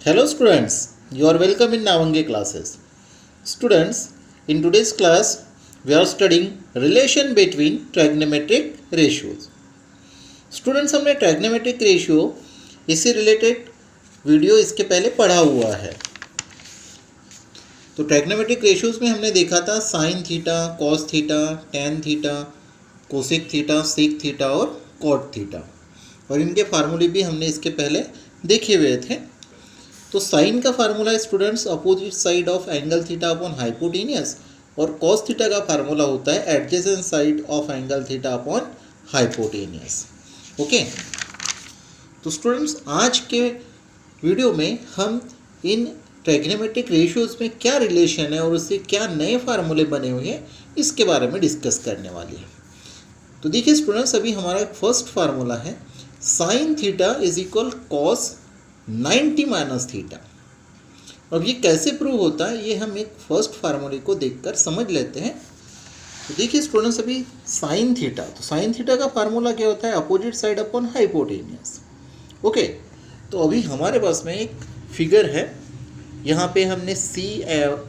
Hello students, you are welcome in Navange classes. Students, in today's class we are studying relation between trigonometric ratios. Students, हमने trigonometric ratio इससे related video इसके पहले पढ़ा हुआ है. तो ट्राइग्नोमेट्रिक रेशियोज में हमने देखा था sine theta, cos theta, tan theta, cosec theta, sec theta और कॉट थीटा, और इनके फार्मूले भी हमने इसके पहले देखे हुए थे. तो साइन का फार्मूला है students opposite side of angle theta upon hypotenuse, और कॉस थीटा का फार्मूला होता है adjacent side of angle theta upon hypotenuse. Okay, तो स्टूडेंट्स आज के वीडियो में हम इन ट्राइग्नोमेट्रिक रेशियोज में क्या रिलेशन है और उससे क्या नए फार्मूले बने हुए हैं इसके बारे में डिस्कस करने वाली है. तो देखिए स्टूडेंट्स, अभी हमारा फर्स्ट फार्मूला है sine theta is equal cos 90 minus theta. अब ये कैसे प्रूव होता है ये हम एक फर्स्ट फार्मूले को देखकर समझ लेते हैं. तो देखिए स्टूडेंट्स, अभी साइन थीटा, तो साइन थीटा का फार्मूला क्या होता है opposite side upon hypotenuse. Okay, तो अभी हमारे पास में एक फिगर है, यहाँ पे हमने सी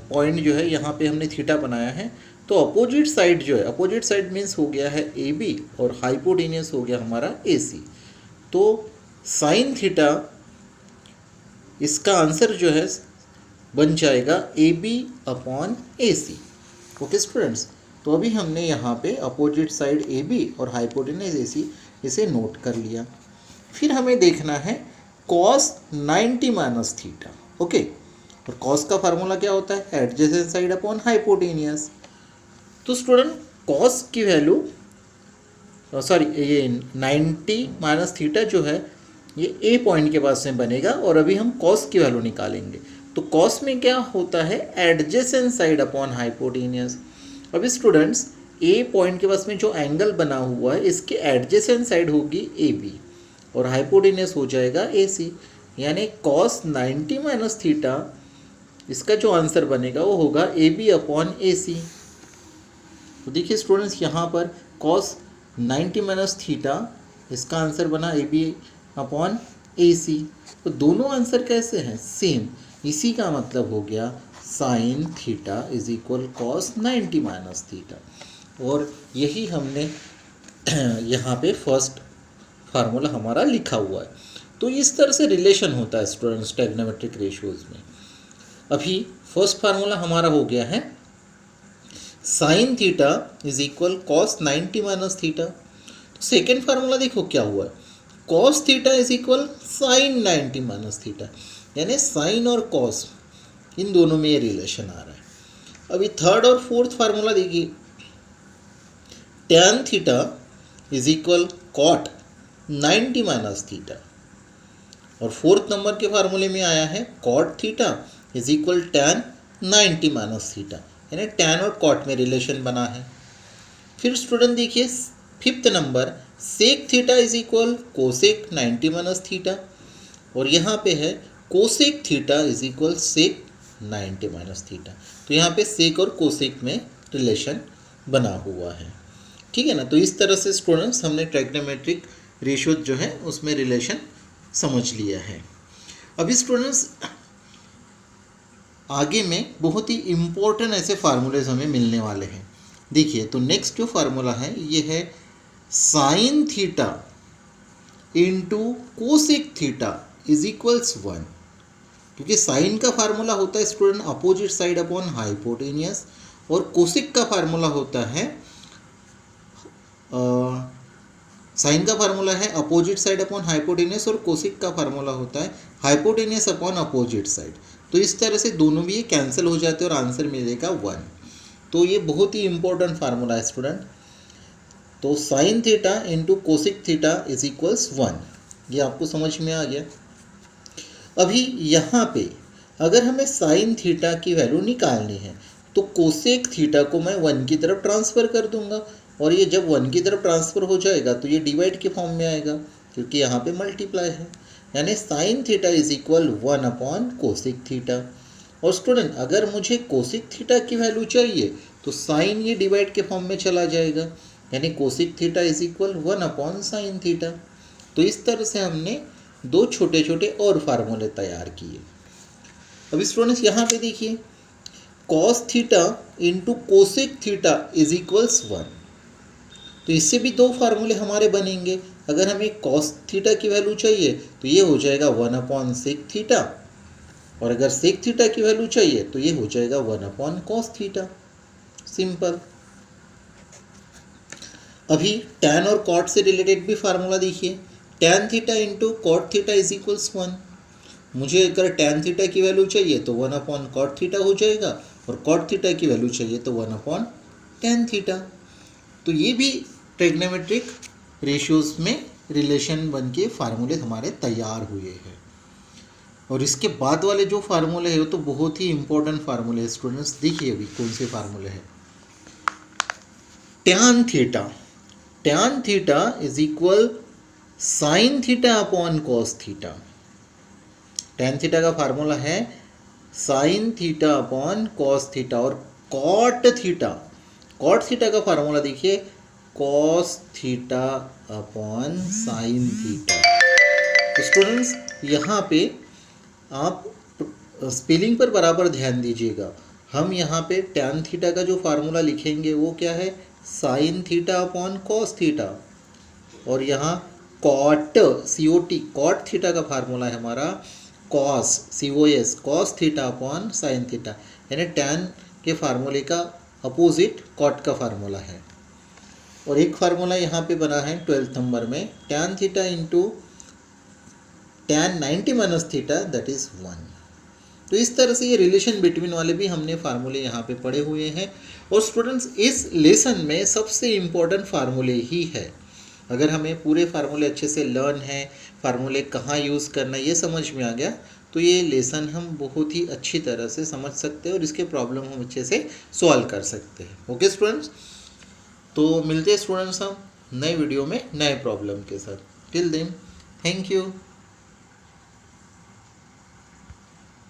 पॉइंट जो है यहाँ पे हमने थीटा बनाया है. तो अपोजिट साइड जो है, अपोजिट साइड मीन्स हो गया है ए बी और हाइपोटेनियस हो गया हमारा ए सी. तो साइन थीटा इसका आंसर जो है बन जाएगा A B upon A C. Okay students, तो अभी हमने यहाँ पे अपोजिट साइड ए बी और हाइपोटेनियस ए सी इसे नोट कर लिया. फिर हमें देखना है कॉस 90 माइनस थीटा. ओके, और कॉस का फार्मूला क्या होता है एडजेसेंट साइड अपॉन हाइपोटेनियस. तो स्टूडेंट कॉस की वैल्यू ये 90 माइनस थीटा जो है ये ए पॉइंट के पास में बनेगा, और अभी हम कॉस की वैल्यू निकालेंगे. तो कॉस में क्या होता है एडजेसेंट साइड अपॉन हाइपोटेनियस. अभी स्टूडेंट्स ए पॉइंट के पास में जो एंगल बना हुआ है इसके एडजेसेंट साइड होगी ए बी और हाइपोटेनियस हो जाएगा ए सी, यानी कॉस 90 माइनस थीटा इसका जो आंसर बनेगा वो होगा ए बी अपॉन ए सी. तो देखिए स्टूडेंट्स, यहाँ पर कॉस 90 माइनस थीटा इसका आंसर बना ए बी अपॉन ए सी. तो दोनों आंसर कैसे हैं सेम, इसी का मतलब हो गया sign theta is equal cos 90 minus theta, और यही हमने यहाँ पे फर्स्ट फार्मूला हमारा लिखा हुआ है. तो इस तरह से रिलेशन होता है स्टूडेंट्स ट्राइग्नोमेट्रिक रेशियोज में. अभी फर्स्ट फार्मूला हमारा हो गया है sine theta is equal cos 90 minus theta. तो सेकेंड फार्मूला देखो क्या हुआ है cos theta is equal sine 90 minus theta, यानी साइन और कॉस इन दोनों में ये रिलेशन आ रहा है. अभी थर्ड और फोर्थ फार्मूला देखिए tan theta is equal cot 90 minus theta, और फोर्थ नंबर के फार्मूले में आया है cot theta is equal tan 90 minus theta, यानी टैन और कॉट में रिलेशन बना है. फिर स्टूडेंट देखिए fifth number sec theta is equal cosec 90 minus theta, और यहाँ पे है cosec theta is equal sec 90 minus theta. तो यहाँ पे सेक और कोसेक में रिलेशन बना हुआ है. ठीक है ना. तो इस तरह से स्टूडेंट्स हमने ट्राइग्नोमेट्रिक रेशियो जो है उसमें रिलेशन समझ लिया है. अभी स्टूडेंट्स आगे में बहुत ही इम्पोर्टेंट ऐसे फार्मूलेज हमें मिलने वाले हैं. देखिए, तो नेक्स्ट जो फार्मूला है ये है sine theta into cosec theta is equals 1, क्योंकि साइन का फार्मूला होता है student opposite side upon hypotenuse, और कोसेक का फार्मूला होता है साइन का फार्मूला है अपोजिट साइड अपॉन हाइपोटेनियस, और कोसेक का फार्मूला होता है हाइपोटेनियस अपॉन अपोजिट साइड. तो इस तरह से दोनों भी ये कैंसिल हो जाते हैं और आंसर मिलेगा 1. तो ये बहुत ही इंपॉर्टेंट फार्मूला है स्टूडेंट. तो sine theta into cosec theta is equals 1, ये आपको समझ में आ गया. अभी यहाँ पे अगर हमें साइन थीटा की वैल्यू निकालनी है तो कोसेक थीटा को मैं 1 की तरफ ट्रांसफ़र कर दूंगा, और ये जब 1 की तरफ ट्रांसफ़र हो जाएगा तो ये डिवाइड के फॉर्म में आएगा, क्योंकि यहाँ पे मल्टीप्लाई है, यानी sign theta is equal 1 upon cosec theta. और स्टूडेंट अगर मुझे कोसेक थीटा की वैल्यू चाहिए तो साइन ये डिवाइड के फॉर्म में चला जाएगा, यानी cosec theta is equal 1 upon sine theta. तो इस तरह से हमने दो छोटे छोटे और फार्मूले तैयार किए. अभी स्टूडेंट्स यहाँ पे देखिए cos theta into cosec theta is equals 1। तो इससे भी दो फार्मूले हमारे बनेंगे। अगर हमें कॉस थीटा की वैल्यू चाहिए तो ये हो जाएगा 1/सेक थीटा, और अगर सेक थीटा की वैल्यू चाहिए तो ये हो जाएगा 1/कॉस थीटा। सिंपल। अभी टैन और कॉट से रिलेटेड भी फार्मूला देखिए, tan theta into cot theta is equals 1। मुझे अगर टैन थीटा की वैल्यू चाहिए तो 1/कॉट थीटा हो जाएगा, और कॉट थीटा की वैल्यू चाहिए तो 1/टैन थीटा। तो ये भी ट्रिग्नोमेट्रिक रेशियोज में रिलेशन बन के फार्मूले हमारे तैयार हुए हैं। और इसके बाद वाले जो फार्मूले हैं वो तो बहुत ही इंपॉर्टेंट फार्मूले हैं स्टूडेंट्स। देखिए अभी कौन से फार्मूले हैं। Tan theta, tan theta is equal sine theta upon cos theta. Tan theta का फार्मूला है sine theta upon cos theta. और कॉट थीटा, कॉट थीटा का फार्मूला देखिए cos theta upon sine theta. तो स्टूडेंट्स यहाँ पे आप स्पेलिंग पर बराबर ध्यान दीजिएगा। हम यहाँ पे टैन थीटा का जो फार्मूला लिखेंगे वो क्या है, sine theta upon cos theta, और यहाँ कॉट COT कॉट थीटा का फार्मूला है हमारा cos COS cos theta upon sine theta, यानी टैन के फार्मूले का अपोजिट कॉट का फार्मूला है। और एक फार्मूला यहाँ पे बना है 12th नंबर में, tan theta into tan 90 minus theta that is 1। तो इस तरह से ये रिलेशन बिटवीन वाले भी हमने फार्मूले यहाँ पे पढ़े हुए हैं। और स्टूडेंट्स इस लेसन में सबसे इम्पोर्टेंट फार्मूले ही है। अगर हमें पूरे फार्मूले अच्छे से लर्न है, फार्मूले कहाँ यूज़ करना है ये समझ में आ गया, तो ये लेसन हम बहुत ही अच्छी तरह से समझ सकते हैं और इसके प्रॉब्लम हम अच्छे से सॉल्व कर सकते हैं। ओके स्टूडेंट्स, तो मिलते हैं स्टूडेंट्स हम नए वीडियो में नए प्रॉब्लम के साथ। Till then thank you.